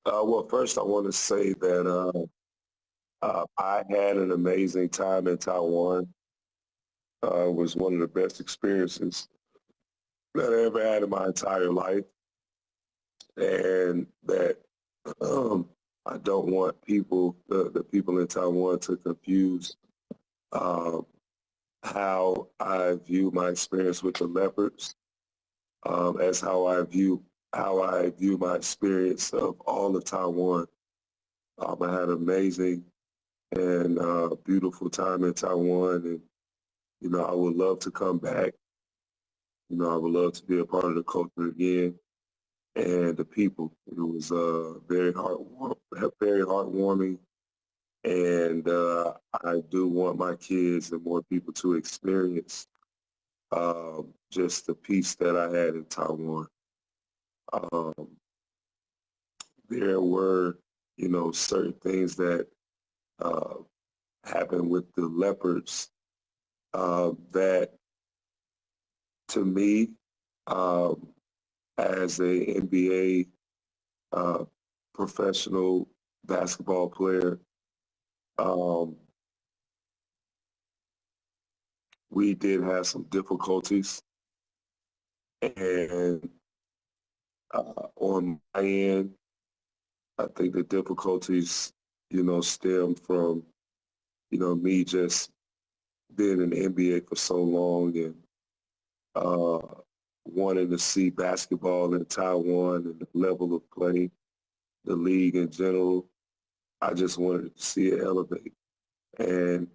Well, first I want to say that I had an amazing time in Taiwan. It was one of the best experiences that I ever had in my entire life, and that I don't want the people in Taiwan, to confuse um, how I view my experience with the leopards as how I view my experience of all of Taiwan. I had an amazing and beautiful time in Taiwan, and I would love to come back. I would love to be a part of the culture again, and the people. It was very heartwarming, and I do want my kids and more people to experience just the peace that I had in Taiwan. Um, there were, certain things that uh, happened with the leopards that, to me, um, as a NBA professional basketball player, um, we did have some difficulties, and on my end, I think the difficulties, stem from, me just being in the NBA for so long, and uh, wanting to see basketball in Taiwan and the level of play, the league in general. I just wanted to see it elevate. And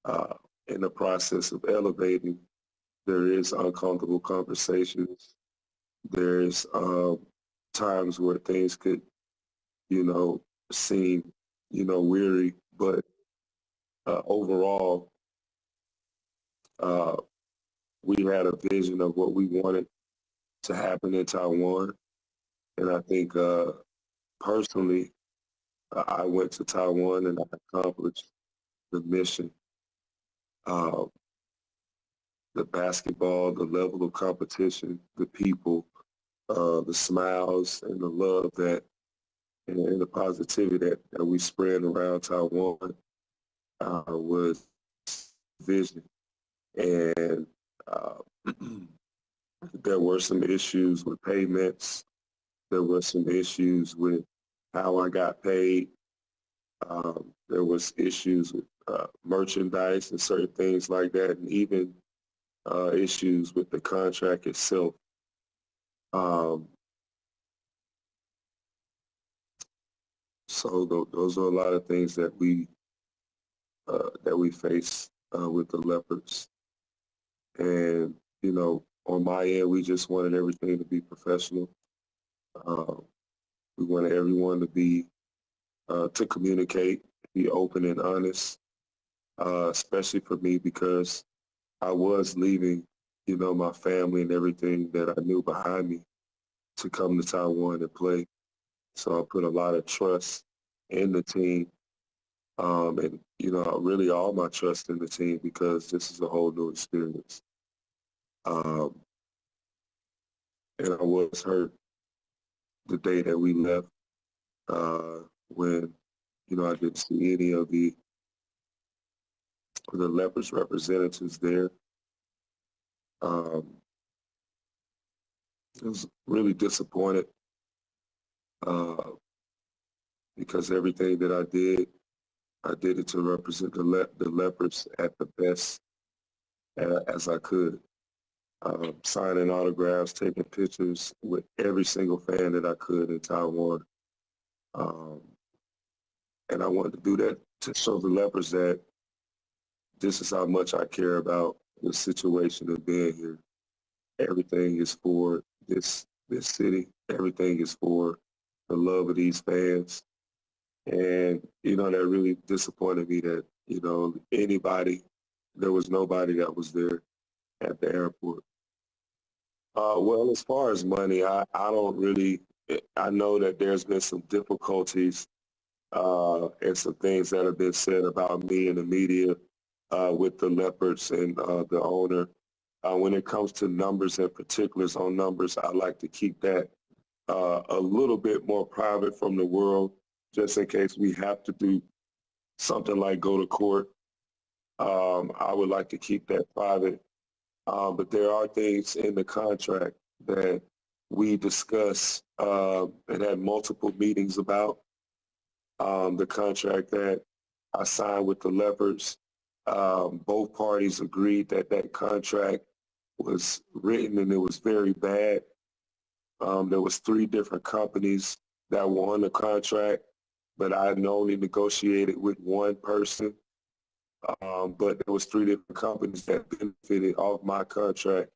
uh, in the process of elevating, there is uncomfortable conversations. There's times where things could, seem, weary, but overall, uh, we had a vision of what we wanted to happen in Taiwan. And I think personally, I went to Taiwan and I accomplished the mission. Uh, the basketball, the level of competition, the people, the smiles and the love that and the positivity that we spread around Taiwan was vision. And uh, there were some issues with payments. There were some issues with how I got paid. There was issues with merchandise and certain things like that, and even issues with the contract itself. Um, those are a lot of things that we face with the leopards. And on my end, we just wanted everything to be professional. Uh, we wanted everyone to communicate, be open and honest, especially for me because I was leaving, my family and everything that I knew behind me to come to Taiwan and play. So I put a lot of trust in the team, and really all my trust in the team because this is a whole new experience. Um, and I was hurt the day that we left when I didn't see any of the Leopards representatives there. I was really disappointed uh, because everything that I did it to represent the Leopards at the best as I could. Signing autographs, taking pictures with every single fan that I could in Taiwan. Um, and I wanted to do that to show the Leopards that this is how much I care about the situation of being here. Everything is for this city. Everything is for the love of these fans. And, that really disappointed me that, there was nobody that was there at the airport. Well, as far as money, I don't really, I know that there's been some difficulties and some things that have been said about me in the media with the Leopards and the owner. When it comes to numbers and particulars on numbers, I like to keep that a little bit more private from the world, just in case we have to do something like go to court. I would like to keep that private. But there are things in the contract that we discuss and had multiple meetings about. The contract that I signed with the Leopards, both parties agreed that that contract was written and it was very bad. There was 3 different companies that were on the contract, but I had only negotiated with one person. But there was 3 different companies that benefited off my contract,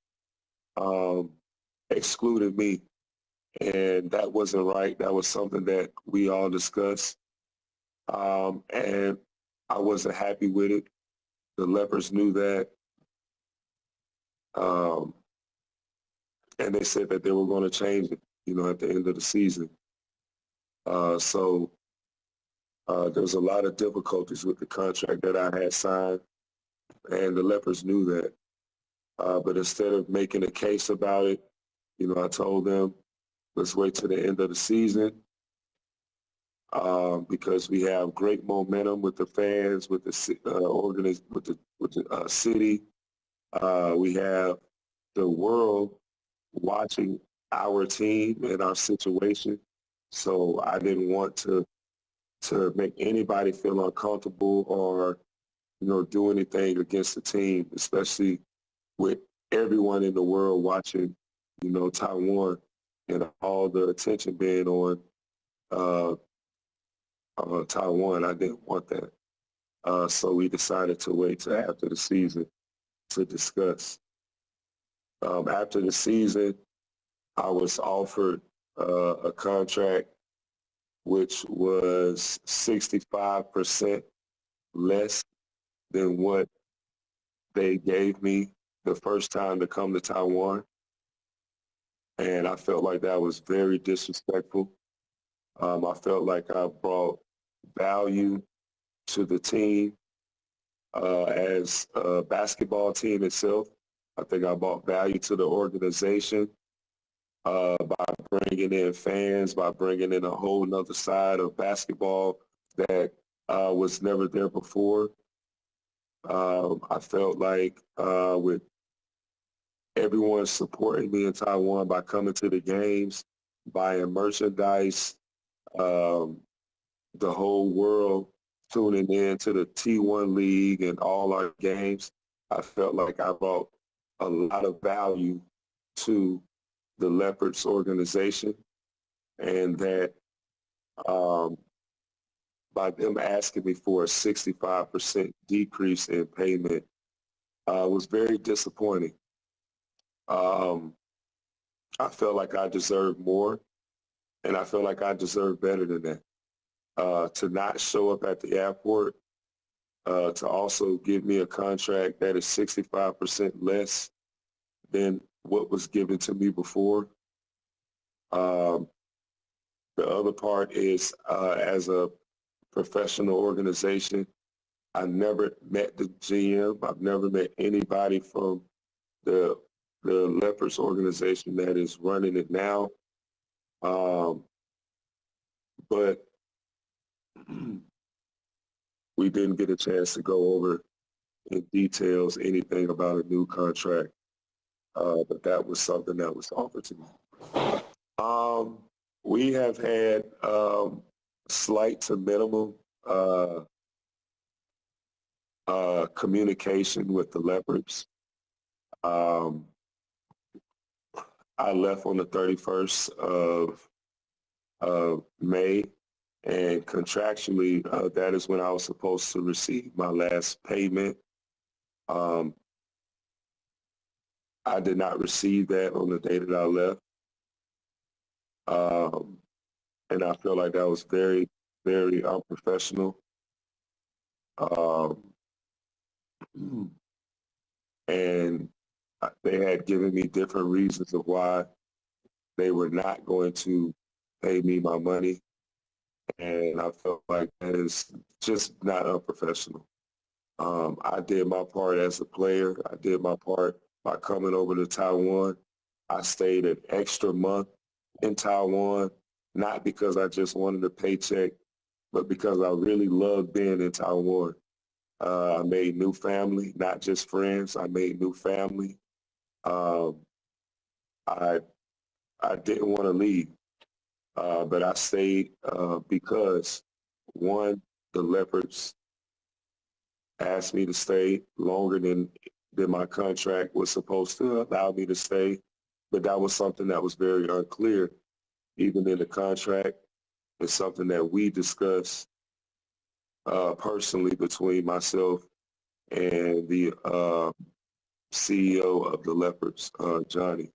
excluding me. And that wasn't right. That was something that we all discussed. And I wasn't happy with it. The Leopards knew that. And they said that they were going to change it, at the end of the season. So there was a lot of difficulties with the contract that I had signed, and the Leopards knew that. But instead of making a case about it, I told them, let's wait till the end of the season because we have great momentum with the fans, with the city. We have the world watching our team and our situation. So I didn't want to make anybody feel uncomfortable or, do anything against the team, especially with everyone in the world watching, Taiwan and all the attention being on Taiwan. I didn't want that. So we decided to wait till after the season to discuss. After the season, I was offered a contract which was 65% less than what they gave me the first time to come to Taiwan. And I felt like that was very disrespectful. I felt like I brought value to the team as a basketball team itself. I think I brought value to the organization by bringing in fans, by bringing in a whole nother side of basketball that was never there before. I felt like with everyone supporting me in Taiwan by coming to the games, buying merchandise, the whole world tuning in to the T1 League and all our games, I felt like I brought a lot of value to the Leopards organization, and that by them asking me for a 65% decrease in payment was very disappointing. I felt like I deserved more, and I felt like I deserved better than that. To not show up at the airport, to also give me a contract that is 65% less than what was given to me before. The other part is as a professional organization, I never met the GM. I've never met anybody from the Leopards organization that is running it now. But we didn't get a chance to go over in details anything about a new contract. But that was something that was offered to me. We have had slight to minimum communication with the Leopards. I left on the 31st of May, and contractually, that is when I was supposed to receive my last payment. I did not receive that on the day that I left. And I feel like that was very, very unprofessional. And they had given me different reasons of why they were not going to pay me my money. And I felt like that is just not unprofessional. I did my part as a player. I did my part by coming over to Taiwan. I stayed an extra month in Taiwan, not because I just wanted a paycheck, but because I really loved being in Taiwan. I made new family, not just friends. I made new family. Um, I didn't want to leave, but I stayed because, one, the Leopards asked me to stay longer than my contract was supposed to allow me to stay, but that was something that was very unclear, even in the contract. It's something that we discussed personally between myself and the CEO of the Leopards, Johnny.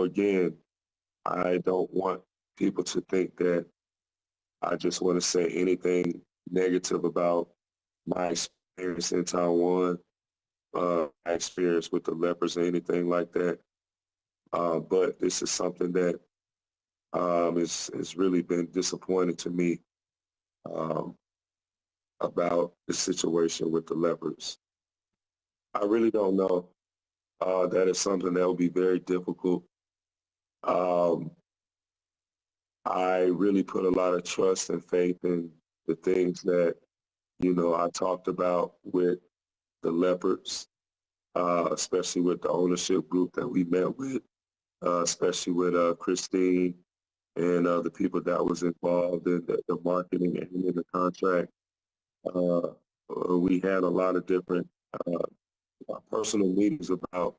Again, I don't want people to think that I just want to say anything negative about my experience in Taiwan, my experience with the Leopards or anything like that. But this is something that has really been disappointing to me about the situation with the Leopards. I really don't know. That is something that will be very difficult. I really put a lot of trust and faith in the things that, I talked about with the Leopards, especially with the ownership group that we met with, especially with Christine and the people that was involved in the marketing and in the contract. We had a lot of different personal meetings about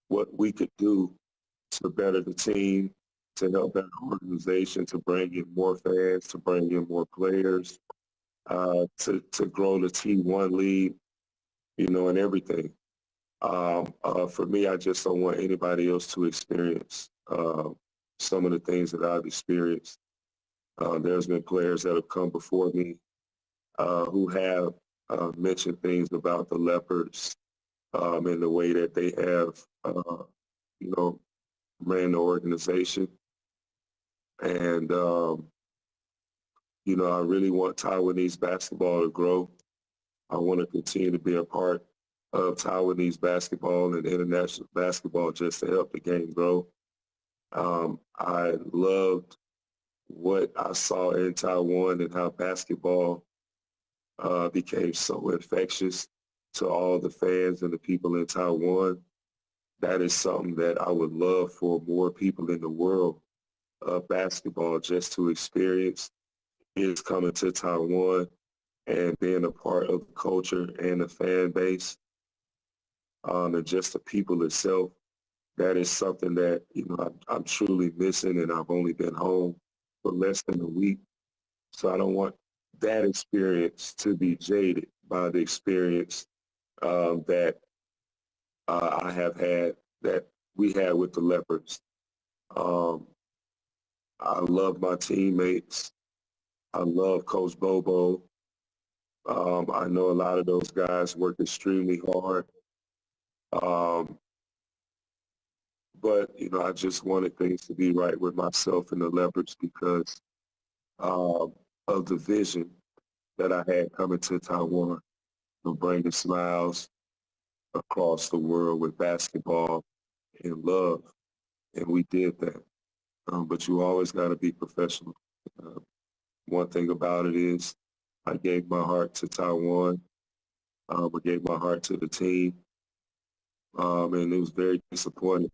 what we could do to better the team, to help that organization, to bring in more fans, to bring in more players, to grow the T1 league, and everything. For me, I just don't want anybody else to experience some of the things that I've experienced. There's been players that have come before me who have mentioned things about the Leopards and the way that they have, ran the organization. And, I really want Taiwanese basketball to grow. I want to continue to be a part of Taiwanese basketball and international basketball just to help the game grow. I loved what I saw in Taiwan and how basketball became so infectious to all the fans and the people in Taiwan. That is something that I would love for more people in the world of basketball just to experience, is coming to Taiwan and being a part of the culture and the fan base, and just the people itself. That is something that, I'm truly missing, and I've only been home for less than a week. So I don't want that experience to be jaded by the experience that I have had, that we had with the Leopards. I love my teammates. I love Coach Bobo. I know a lot of those guys work extremely hard. But, I just wanted things to be right with myself and the Leopards because of the vision that I had coming to Taiwan, of bringing smiles across the world with basketball and love. And we did that. But you always got to be professional. One thing about it is I gave my heart to Taiwan. I gave my heart to the team. And it was very disappointing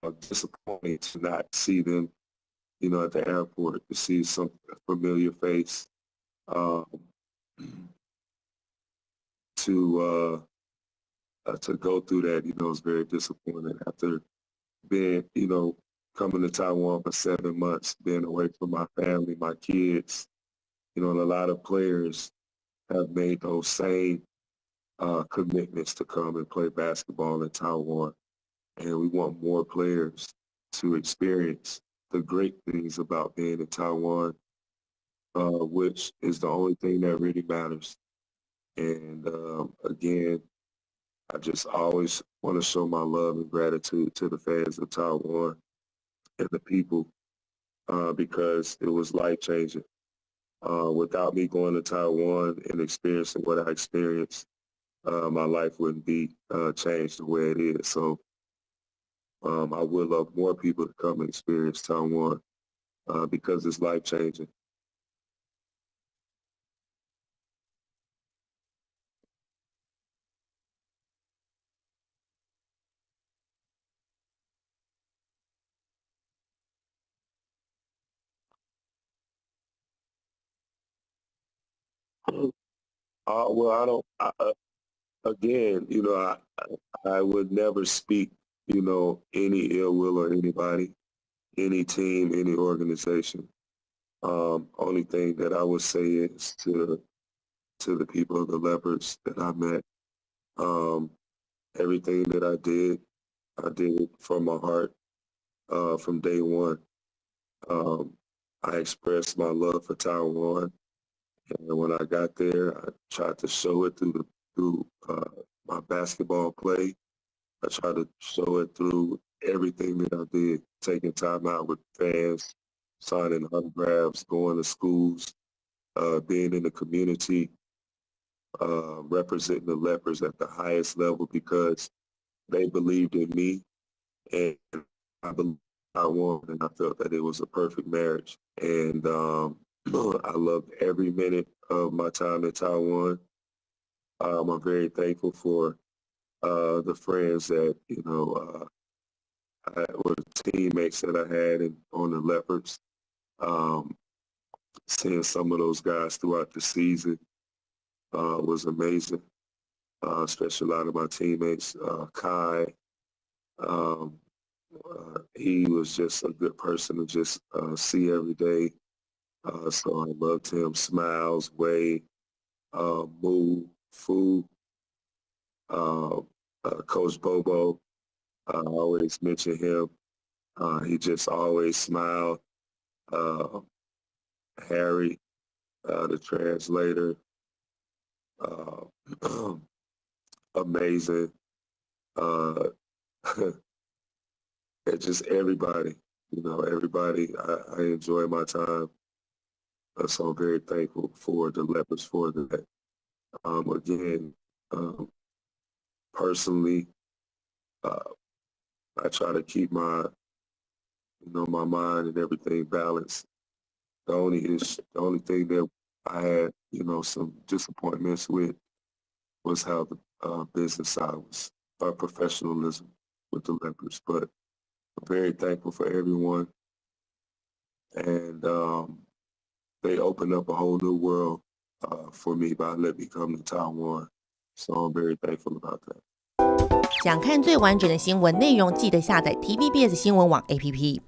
to not see them, at the airport, to see some familiar face, to go through that. It was very disappointing after being, coming to Taiwan for 7 months, being away from my family, my kids. And a lot of players have made those same commitments to come and play basketball in Taiwan. And we want more players to experience the great things about being in Taiwan, which is the only thing that really matters. And again, I just always want to show my love and gratitude to the fans of Taiwan and the people because it was life-changing. Without me going to Taiwan and experiencing what I experienced, my life wouldn't be changed the way it is. So I would love more people to come and experience Taiwan because it's life-changing. Well, I don't. Again, I would never speak, any ill will on anybody, any team, any organization. Only thing that I would say is to the people of the Leopards that I met, everything that I did it from my heart, from day one. I expressed my love for Taiwan, and when I got there, I tried to show it through my basketball play. I tried to show it through everything that I did, taking time out with fans, signing autographs, going to schools, being in the community, representing the Leopards at the highest level because they believed in me and I believed I won, and I felt that it was a perfect marriage. And I loved every minute of my time in Taiwan. I'm very thankful for the friends that, were teammates that I had on the Leopards. Seeing some of those guys throughout the season was amazing, especially a lot of my teammates. Kai, he was just a good person to just see every day. So I loved him. Smiles, Wei, Moo, Fu, Coach Bobo. I always mention him. He just always smiled. Harry, the translator, amazing. And just everybody, everybody. I enjoy my time. So I'm very thankful for the Leopards for that. Again, personally, I try to keep my mind and everything balanced. The only thing that I had, some disappointments with was how the business side was, our professionalism with the Leopards. But I'm very thankful for everyone. And they opened up a whole new world for me by letting me come to Taiwan. So I'm very thankful about that. 想看最完整的新闻内容，记得下载TVBS 新闻网 APP。